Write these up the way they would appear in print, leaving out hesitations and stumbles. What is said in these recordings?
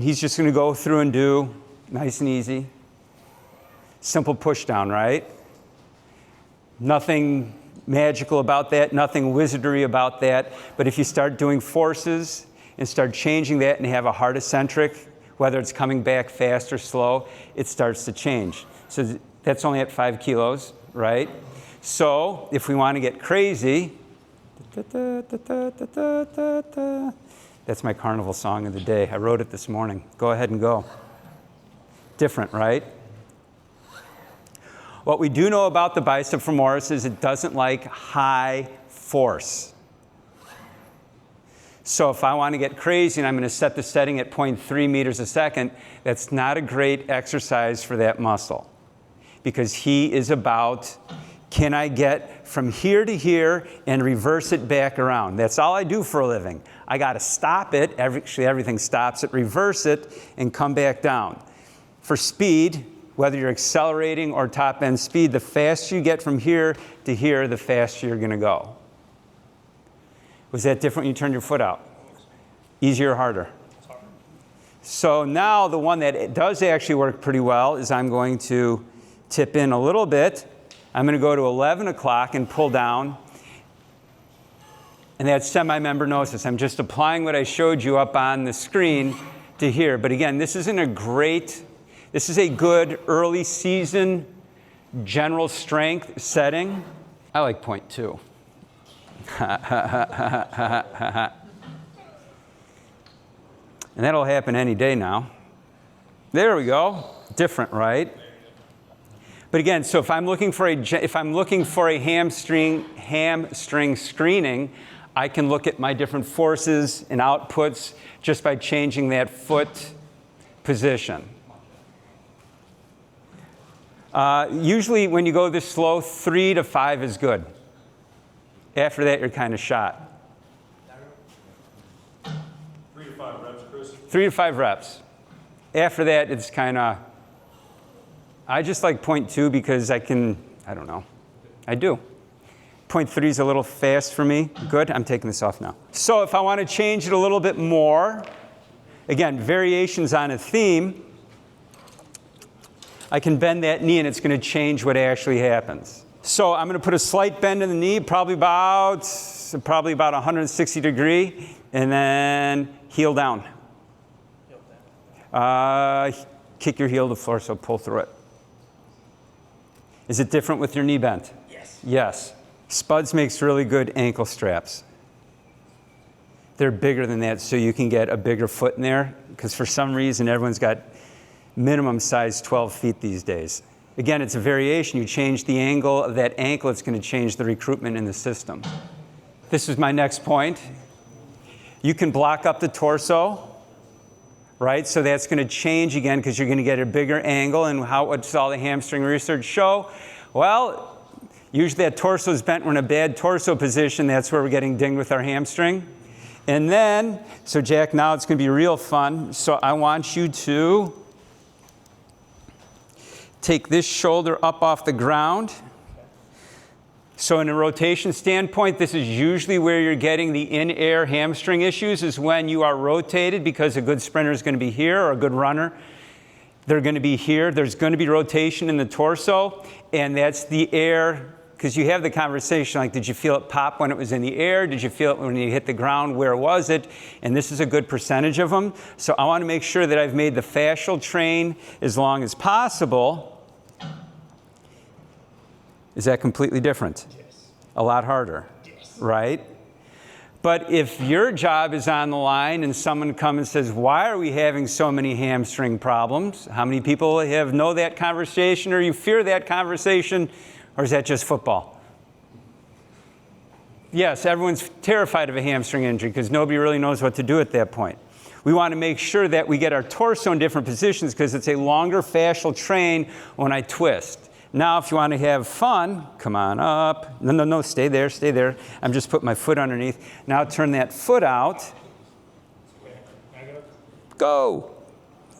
he's just going to go through and do nice and easy. Simple push down, right? Nothing magical about that, nothing wizardry about that. But if you start doing forces and start changing that and have a heart eccentric, whether it's coming back fast or slow, it starts to change. So that's only at 5 kilos, right? So if we want to get crazy, that's my carnival song of the day. I wrote it this morning. Go ahead and go. Different, right? What we do know about the bicep femoris is it doesn't like high force. So if I want to get crazy and I'm going to set the setting at 0.3 meters a second, that's not a great exercise for that muscle. Because he is about, can I get from here to here and reverse it back around? That's all I do for a living. I got to stop it, actually everything stops it, reverse it, and come back down. For speed, whether you're accelerating or top end speed, the faster you get from here to here, the faster you're going to go. Was that different when you turned your foot out? Easier or harder? So now the one that does actually work pretty well is I'm going to tip in a little bit. I'm going to go to 11 o'clock and pull down. And that's semi-membranosus. I'm just applying what I showed you up on the screen to here. But again, this is a good early season general strength setting. I like 0.2. And that'll happen any day now. There we go. Different, right? But again, so if I'm looking for a hamstring screening, I can look at my different forces and outputs just by changing that foot position. Usually when you go this slow, 3 to 5 is good. After that, you're kind of shot. 3 to 5 reps, Chris? 3 to 5 reps. After that, it's kind of, I just like 0.2 because I don't know. I do. 0.3 is a little fast for me. Good, I'm taking this off now. So if I want to change it a little bit more, again, variations on a theme, I can bend that knee and it's going to change what actually happens. So I'm going to put a slight bend in the knee, probably about 160 degree, and then heel down. Kick your heel to the floor, so pull through it. Is it different with your knee bent? Yes. Yes. Spuds makes really good ankle straps. They're bigger than that, so you can get a bigger foot in there, because for some reason everyone's got minimum size 12 feet these days. Again, it's a variation. You change the angle of that ankle, it's going to change the recruitment in the system. This is my next point. You can block up the torso, right? So that's going to change again because you're going to get a bigger angle. And what's all the hamstring research show? Well, usually that torso is bent. We're in a bad torso position. That's where we're getting dinged with our hamstring. And then, so Jack, now it's going to be real fun. So I want you to take this shoulder up off the ground. So in a rotation standpoint, this is usually where you're getting the in-air hamstring issues, is when you are rotated, because a good sprinter is going to be here, or a good runner, they're going to be here. There's going to be rotation in the torso, and that's the air, because you have the conversation like, did you feel it pop when it was in the air? Did you feel it when you hit the ground? Where was it? And this is a good percentage of them. So I want to make sure that I've made the fascial train as long as possible. Is that completely different? Yes. A lot harder, yes. Right? But if your job is on the line and someone comes and says, why are we having so many hamstring problems? How many people know that conversation, or you fear that conversation, or is that just football? Yes, everyone's terrified of a hamstring injury because nobody really knows what to do at that point. We want to make sure that we get our torso in different positions because it's a longer fascial train when I twist. Now, if you want to have fun, come on up. No, stay there, stay there. I'm just putting my foot underneath. Now turn that foot out. Go.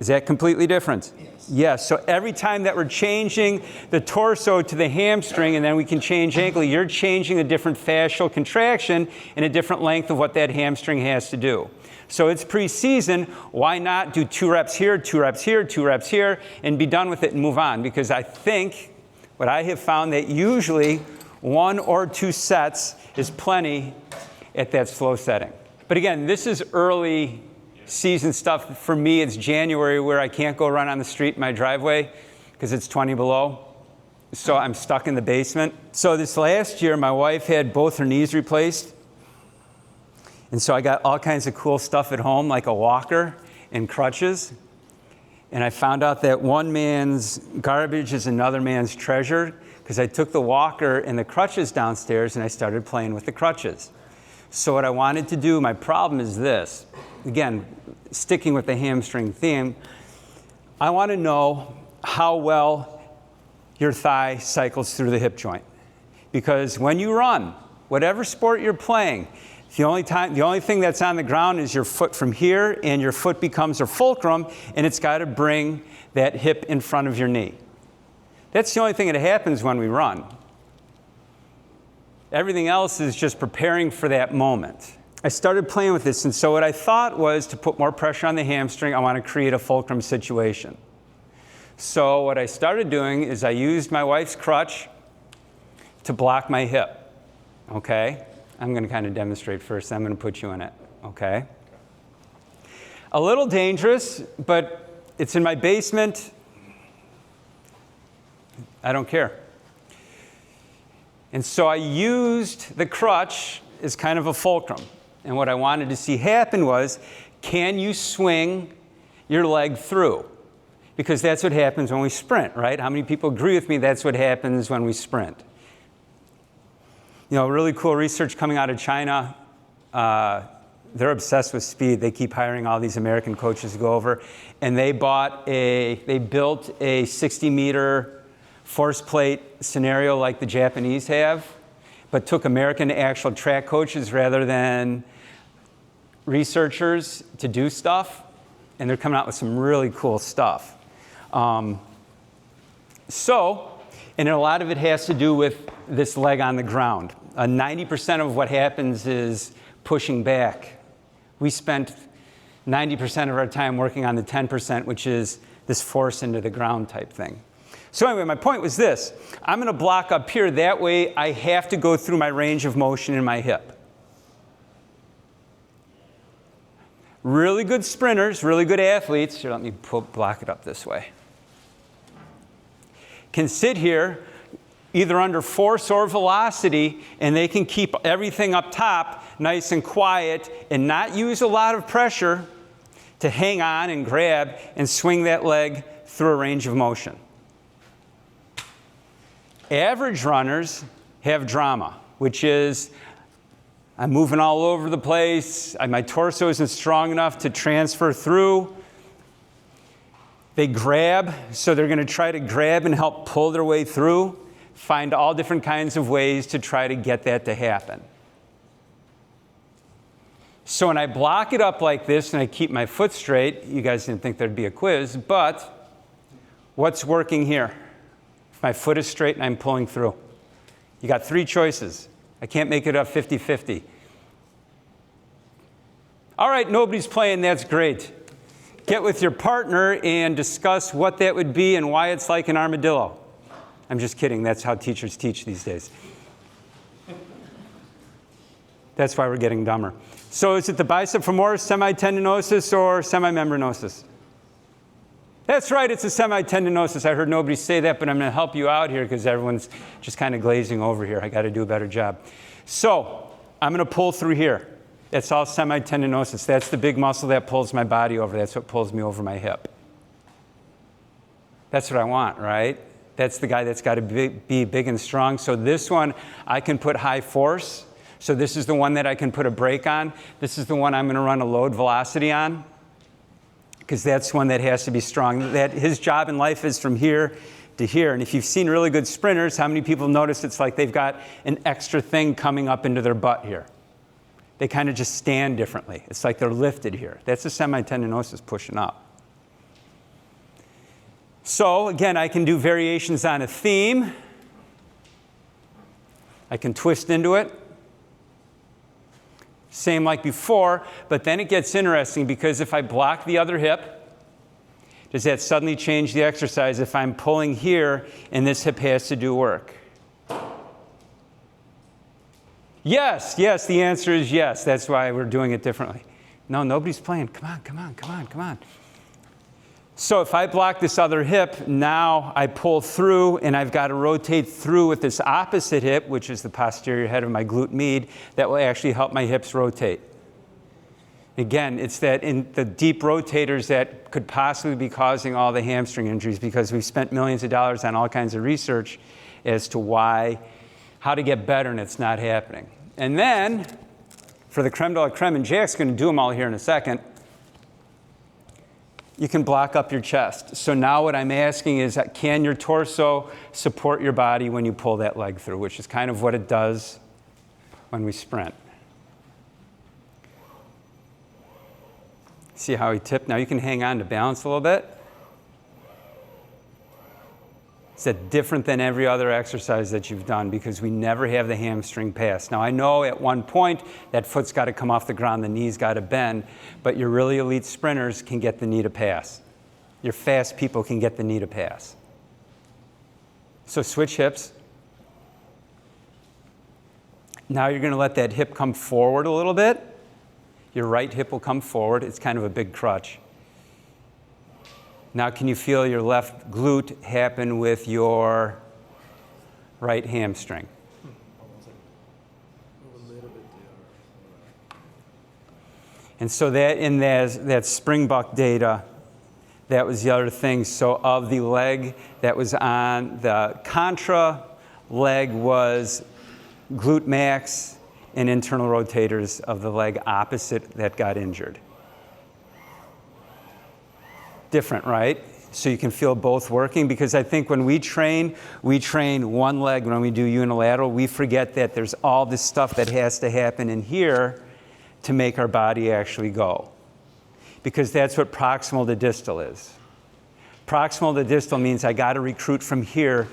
Is that completely different? Yes. Yes. So every time that we're changing the torso to the hamstring and then we can change ankle, you're changing a different fascial contraction and a different length of what that hamstring has to do. So it's pre-season. Why not do 2 reps here, 2 reps here, 2 reps here, and be done with it and move on? Because I think what I have found that usually 1 or 2 sets is plenty at that slow setting. But again, this is early season stuff. For me, it's January where I can't go run on the street in my driveway because it's 20 below. So I'm stuck in the basement. So this last year, my wife had both her knees replaced. And so I got all kinds of cool stuff at home, like a walker and crutches. And I found out that one man's garbage is another man's treasure, because I took the walker and the crutches downstairs and I started playing with the crutches. So what I wanted to do, my problem is this. Again, sticking with the hamstring theme, I want to know how well your thigh cycles through the hip joint. Because when you run, whatever sport you're playing, the only thing that's on the ground is your foot from here, and your foot becomes a fulcrum, and it's got to bring that hip in front of your knee. That's the only thing that happens when we run. Everything else is just preparing for that moment. I started playing with this, and so what I thought was to put more pressure on the hamstring, I want to create a fulcrum situation. So what I started doing is I used my wife's crutch to block my hip, okay? I'm going to kind of demonstrate first. I'm going to put you in it, okay? A little dangerous, but it's in my basement. I don't care. And so I used the crutch as kind of a fulcrum. And what I wanted to see happen was, can you swing your leg through? Because that's what happens when we sprint, right? How many people agree with me that's what happens when we sprint? You know, really cool research coming out of China. They're obsessed with speed. They keep hiring all these American coaches to go over. And they built a 60-meter force plate scenario like the Japanese have, but took American actual track coaches rather than researchers to do stuff. And they're coming out with some really cool stuff. And a lot of it has to do with this leg on the ground. 90% of what happens is pushing back. We spent 90% of our time working on the 10%, which is this force into the ground type thing. So anyway, my point was this. I'm going to block up here. That way I have to go through my range of motion in my hip. Really good sprinters, really good athletes, here, let me block it up this way, can sit here either under force or velocity, and they can keep everything up top nice and quiet and not use a lot of pressure to hang on and grab and swing that leg through a range of motion. Average runners have drama, which is I'm moving all over the place, my torso isn't strong enough to transfer through. They grab, so they're going to try to grab and help pull their way through, find all different kinds of ways to try to get that to happen. So when I block it up like this and I keep my foot straight, you guys didn't think there'd be a quiz, but what's working here? If my foot is straight and I'm pulling through. You got 3 choices. I can't make it up 50-50. All right, nobody's playing, that's great. Get with your partner and discuss what that would be and why it's like an armadillo. I'm just kidding, that's how teachers teach these days. That's why we're getting dumber. So is it the bicep femoris, semi-tendinosis, or semi-membranosus? That's right, it's a semi-tendinosis. I heard nobody say that, but I'm going to help you out here because everyone's just kind of glazing over here. I got to do a better job. So I'm going to pull through here. That's all semi-tendinosis. That's the big muscle that pulls my body over. That's what pulls me over my hip. That's what I want, right? That's the guy that's got to be big and strong. So this one, I can put high force. So this is the one that I can put a brake on. This is the one I'm going to run a load velocity on, because that's one that has to be strong. That his job in life is from here to here. And if you've seen really good sprinters, how many people notice it's like they've got an extra thing coming up into their butt here? They kind of just stand differently. It's like they're lifted here. That's the semi-tendinosis pushing up. So again, I can do variations on a theme. I can twist into it. Same like before, but then it gets interesting because if I block the other hip, does that suddenly change the exercise if I'm pulling here and this hip has to do work? Yes, yes, the answer is yes. That's why we're doing it differently. No, nobody's playing. Come on, come on, come on, come on. So if I block this other hip, now I pull through and I've got to rotate through with this opposite hip, which is the posterior head of my glute med, that will actually help my hips rotate. Again, it's that in the deep rotators that could possibly be causing all the hamstring injuries because we've spent millions of dollars on all kinds of research as to how to get better and it's not happening. And then, for the creme de la creme, and Jack's going to do them all here in a second, you can block up your chest. So now what I'm asking is, can your torso support your body when you pull that leg through, which is kind of what it does when we sprint. See how he tipped? Now you can hang on to balance a little bit. Is that different than every other exercise that you've done because we never have the hamstring pass. Now I know at one point that foot's got to come off the ground, the knee's got to bend, but your really elite sprinters can get the knee to pass. Your fast people can get the knee to pass. So switch hips. Now you're going to let that hip come forward a little bit. Your right hip will come forward. It's kind of a big crutch. Now can you feel your left glute happen with your right hamstring? And so that in that Springbuk data, that was the other thing. So of the leg that was on the contra leg was glute max and internal rotators of the leg opposite that got injured. Different, right? So you can feel both working because I think when we train one leg. When we do unilateral, we forget that there's all this stuff that has to happen in here to make our body actually go. Because that's what proximal to distal is. Proximal to distal means I got to recruit from here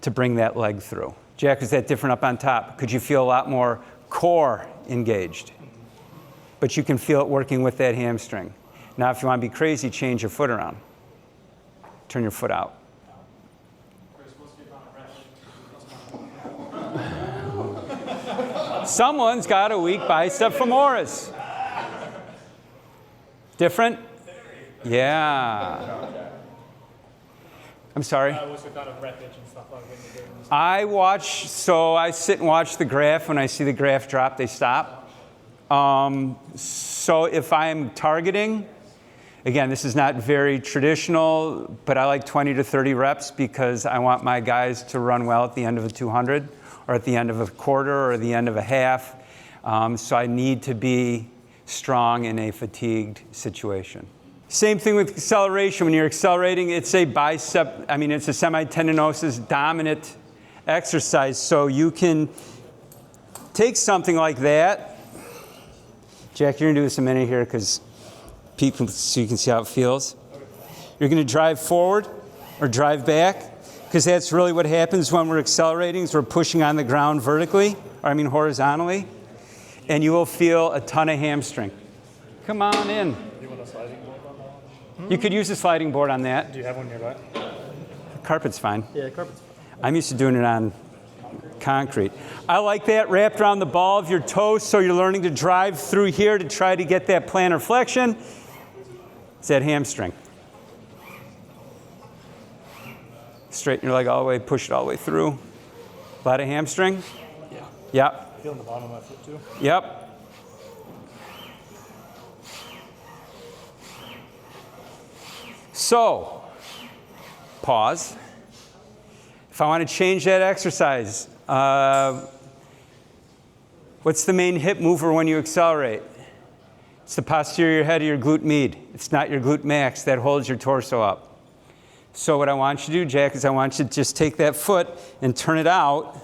to bring that leg through. Jack, is that different up on top? Could you feel a lot more core engaged? But you can feel it working with that hamstring. Now, if you want to be crazy, change your foot around. Turn your foot out. Someone's got a weak bicep femoris. Different? Yeah. I'm sorry? What's the kind of repage and stuff like when you're doing this? I sit and watch the graph. When I see the graph drop, they stop. So if I'm targeting, again, this is not very traditional, but I like 20 to 30 reps because I want my guys to run well at the end of a 200 or at the end of a quarter or the end of a half. So I need to be strong in a fatigued situation. Same thing with acceleration. When you're accelerating, it's a semi-tendinosis dominant exercise. So you can take something like that. Jack, you're going to do this in a minute here because so you can see how it feels. You're going to drive forward or drive back because that's really what happens when we're accelerating is we're pushing on the ground vertically, horizontally, and you will feel a ton of hamstring. Come on in. Do you want a sliding board on that one? You could use a sliding board on that. Do you have one nearby? Carpet's fine. Yeah, carpet's fine. I'm used to doing it on concrete. I like that wrapped around the ball of your toes so you're learning to drive through here to try to get that plantar flexion. It's that hamstring. Straighten your leg all the way, push it all the way through. A lot of hamstring? Yeah. Yep. Feeling the bottom of my foot too? Yep. So, pause. If I want to change that exercise, what's the main hip mover when you accelerate? It's the posterior head of your glute med. It's not your glute max that holds your torso up. So what I want you to do, Jack, is I want you to just take that foot and turn it out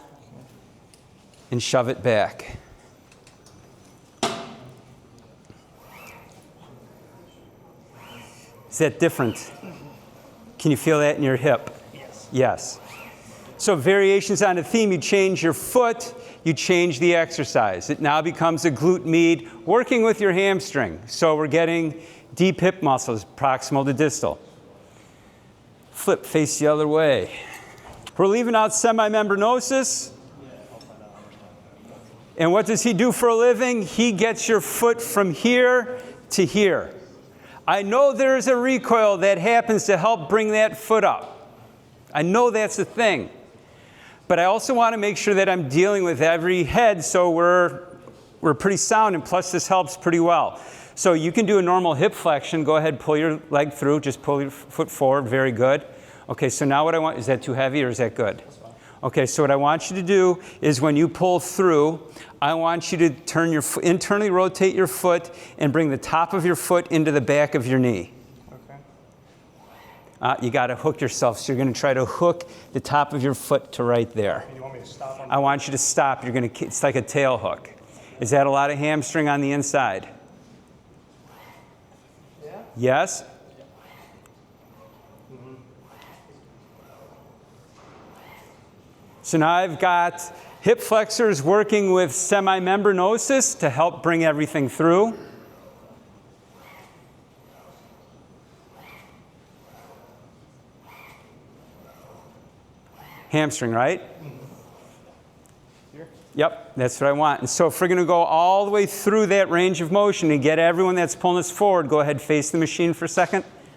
and shove it back. Is that different? Can you feel that in your hip? Yes. Yes. So variations on the theme, you change your foot, you change the exercise. It now becomes a glute med working with your hamstring. So we're getting deep hip muscles, proximal to distal. Flip, face the other way. We're leaving out semi-membranosus. And what does he do for a living? He gets your foot from here to here. I know there's a recoil that happens to help bring that foot up. I know that's a thing. But I also want to make sure that I'm dealing with every head so we're pretty sound, and plus this helps pretty well. So you can do a normal hip flexion. Go ahead, pull your leg through, just pull your foot forward, very good. Okay, so now what I want, is that too heavy or is that good? Okay, so what I want you to do is when you pull through, I want you to turn your internally rotate your foot and bring the top of your foot into the back of your knee. Okay. You got to hook yourself, so you're going to try to hook the top of your foot to right there. And you want me to stop on I want you to stop. You're going to, it's like a tail hook. Is that a lot of hamstring on the inside? Yeah. Yes? So now I've got hip flexors working with semi-membranosus to help bring everything through. Hamstring, right? here? Yep, that's what I want. And so if we're going to go all the way through that range of motion and get everyone that's pulling us forward, go ahead, face the machine for a second.